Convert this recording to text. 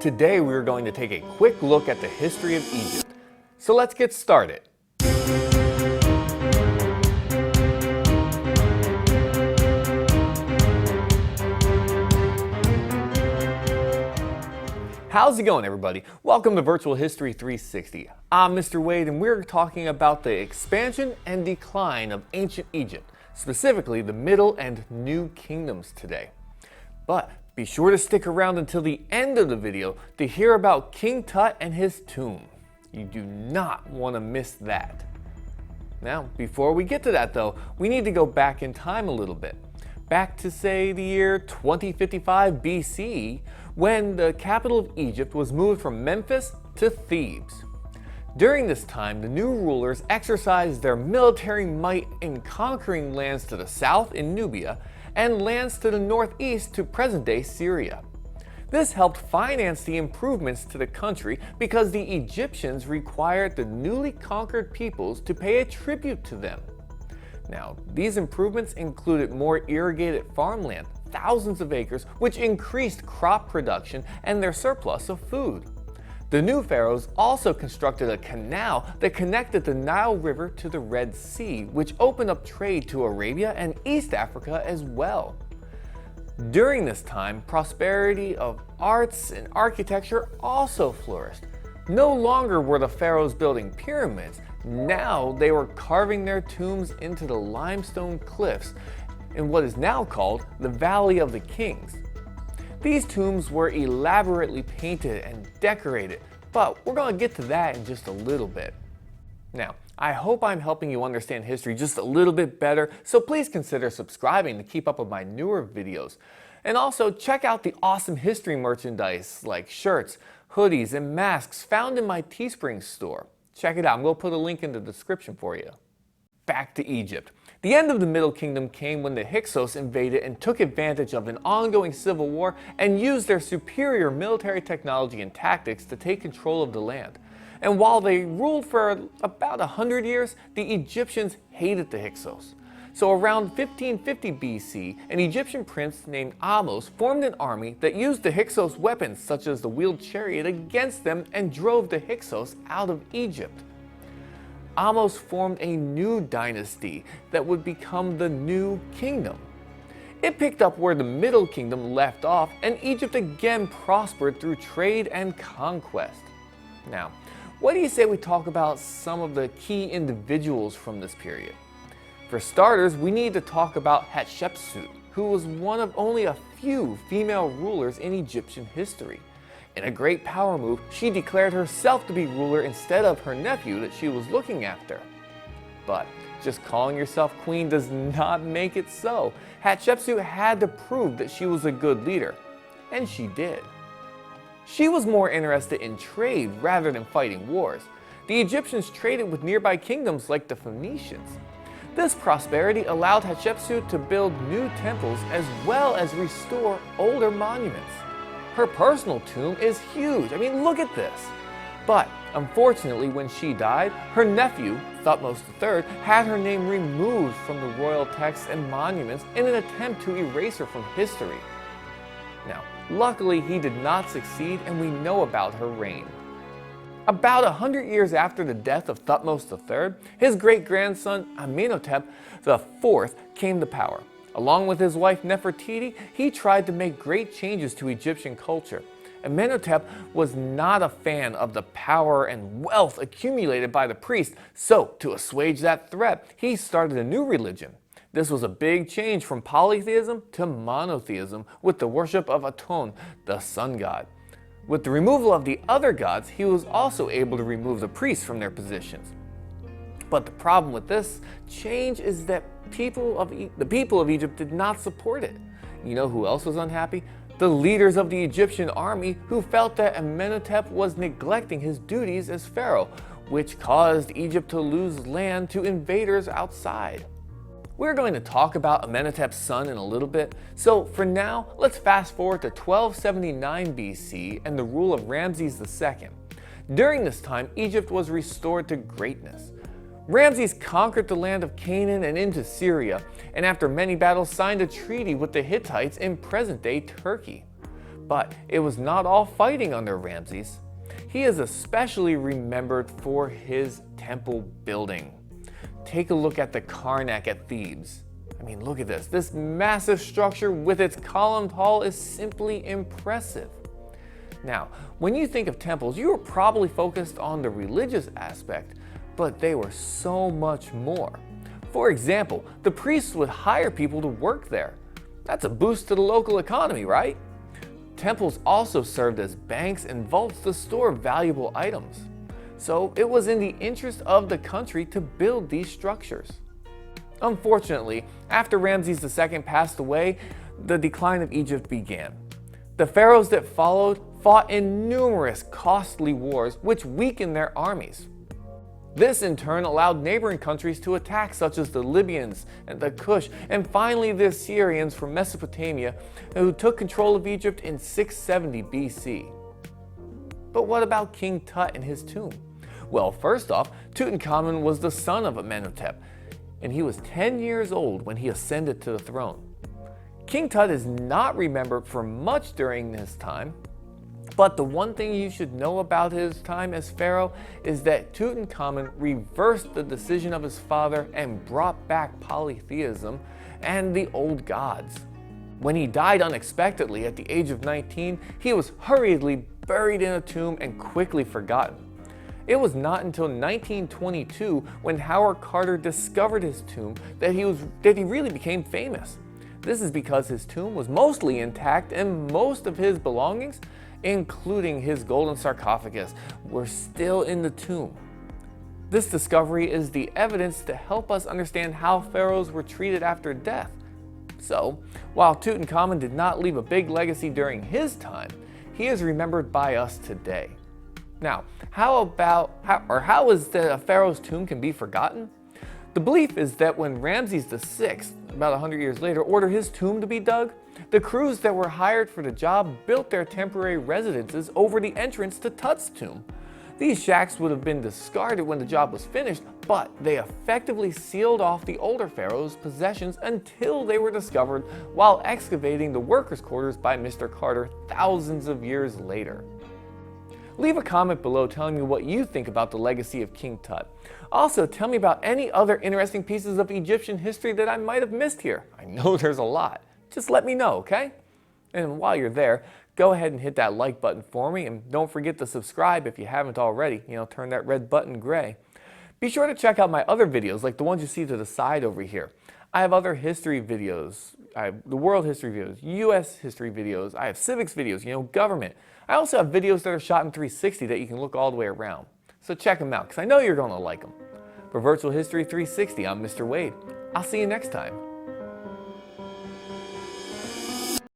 Today we are going to take a quick look at the history of Egypt. So let's get started. How's it going, everybody? Welcome to Virtual History 360. I'm Mr. Wade, and we're talking about the expansion and decline of ancient Egypt, specifically the Middle and New Kingdoms today. But be sure to stick around until the end of the video to hear about King Tut and his tomb. You do not want to miss that. Now, before we get to that though, we need to go back in time a little bit. Back to, say, the year 2055 BC, when the capital of Egypt was moved from Memphis to Thebes. During this time, the new rulers exercised their military might in conquering lands to the south in Nubia and lands to the northeast to present-day Syria. This helped finance the improvements to the country because the Egyptians required the newly conquered peoples to pay a tribute to them. Now, these improvements included more irrigated farmland, thousands of acres, which increased crop production and their surplus of food. The new pharaohs also constructed a canal that connected the Nile River to the Red Sea, which opened up trade to Arabia and East Africa as well. During this time, prosperity of arts and architecture also flourished. No longer were the pharaohs building pyramids. Now they were carving their tombs into the limestone cliffs in what is now called the Valley of the Kings. These tombs were elaborately painted and decorated, but we're going to get to that in just a little bit. Now, I hope I'm helping you understand history just a little bit better, so please consider subscribing to keep up with my newer videos. And also check out the awesome history merchandise like shirts, hoodies, and masks found in my Teespring store. Check it out. I'm going to put a link in the description for you. Back to Egypt. The end of the Middle Kingdom came when the Hyksos invaded and took advantage of an ongoing civil war and used their superior military technology and tactics to take control of the land. And while they ruled for about 100 years, the Egyptians hated the Hyksos. So around 1550 BC, an Egyptian prince named Ahmose formed an army that used the Hyksos weapons such as the wheeled chariot against them and drove the Hyksos out of Egypt. Ahmose formed a new dynasty that would become the New Kingdom. It picked up where the Middle Kingdom left off, and Egypt again prospered through trade and conquest. Now, what do you say we talk about some of the key individuals from this period? For starters, we need to talk about HATSHEPSUT, who was one of only a few female rulers in Egyptian history. In a great power move, she declared herself to be ruler instead of her nephew that she was looking after. But just calling yourself queen does not make it so. HATSHEPSUT had to prove that she was a good leader, and she did. She was more interested in trade rather than fighting wars. The Egyptians traded with nearby kingdoms like the Phoenicians. This prosperity allowed HATSHEPSUT to build new temples as well as restore older monuments. Her personal tomb is huge. I mean, look at this. But unfortunately, when she died, her nephew, Thutmose III, had her name removed from the royal texts and monuments in an attempt to erase her from history. Now, luckily, he did not succeed, and we know about her reign. About 100 years after the death of Thutmose III, his great-grandson Amenhotep IV came to power. Along with his wife Nefertiti, he tried to make great changes to Egyptian culture. Amenhotep was not a fan of the power and wealth accumulated by the priests, so to assuage that threat, he started a new religion. This was a big change from polytheism to monotheism, with the worship of Aton, the sun god. With the removal of the other gods, he was also able to remove the priests from their positions. But the problem with this change is that the people of Egypt did not support it. You know who else was unhappy? The leaders of the Egyptian army, who felt that Amenhotep was neglecting his duties as pharaoh, which caused Egypt to lose land to invaders outside. We're going to talk about Amenhotep's son in a little bit, so for now, let's fast forward to 1279 BC and the rule of Ramses II. During this time, Egypt was restored to greatness. Ramses conquered the land of Canaan and into Syria, and after many battles signed a treaty with the Hittites in present-day Turkey. But it was not all fighting under Ramses. He is especially remembered for his temple building. Take a look at the Karnak at Thebes. I mean, look at this. This massive structure with its columned hall is simply impressive. Now, when you think of temples, you are probably focused on the religious aspect, but they were so much more. For example, the priests would hire people to work there. That's a boost to the local economy, right? Temples also served as banks and vaults to store valuable items. So it was in the interest of the country to build these structures. Unfortunately, after Ramses II passed away, the decline of Egypt began. The pharaohs that followed fought in numerous costly wars which weakened their armies. This in turn allowed neighboring countries to attack, such as the Libyans and the Kush, and finally the Assyrians from Mesopotamia, who took control of Egypt in 670 BC. But what about King Tut and his tomb? Well, first off, Tutankhamun was the son of Amenhotep, and he was 10 years old when he ascended to the throne. King Tut is not remembered for much during his time, but the one thing you should know about his time as pharaoh is that Tutankhamun reversed the decision of his father and brought back polytheism and the old gods. When he died unexpectedly at the age of 19, he was hurriedly buried in a tomb and quickly forgotten. It was not until 1922, when Howard Carter discovered his tomb, that he really became famous. This is because his tomb was mostly intact and most of his belongings, including his golden sarcophagus, were still in the tomb. This discovery is the evidence to help us understand how pharaohs were treated after death. So, while Tutankhamun did not leave a big legacy during his time, he is remembered by us today. Now, how is that a pharaoh's tomb can be forgotten? The belief is that when Ramses VI, about 100 years later, ordered his tomb to be dug, the crews that were hired for the job built their temporary residences over the entrance to Tut's tomb. These shacks would have been discarded when the job was finished, but they effectively sealed off the older pharaoh's possessions until they were discovered while excavating the workers' quarters by Mr. Carter thousands of years later. Leave a comment below telling me what you think about the legacy of King Tut. Also, tell me about any other interesting pieces of Egyptian history that I might have missed here. I know there's a lot. Just let me know, okay? And while you're there, go ahead and hit that like button for me, and don't forget to subscribe if you haven't already. Turn that red button gray. Be sure to check out my other videos, like the ones you see to the side over here. I have other history videos. I have the world history videos, US history videos. I have civics videos, government. I also have videos that are shot in 360 that you can look all the way around. So check them out, because I know you're going to like them. For Virtual History 360, I'm Mr. Wade. I'll see you next time.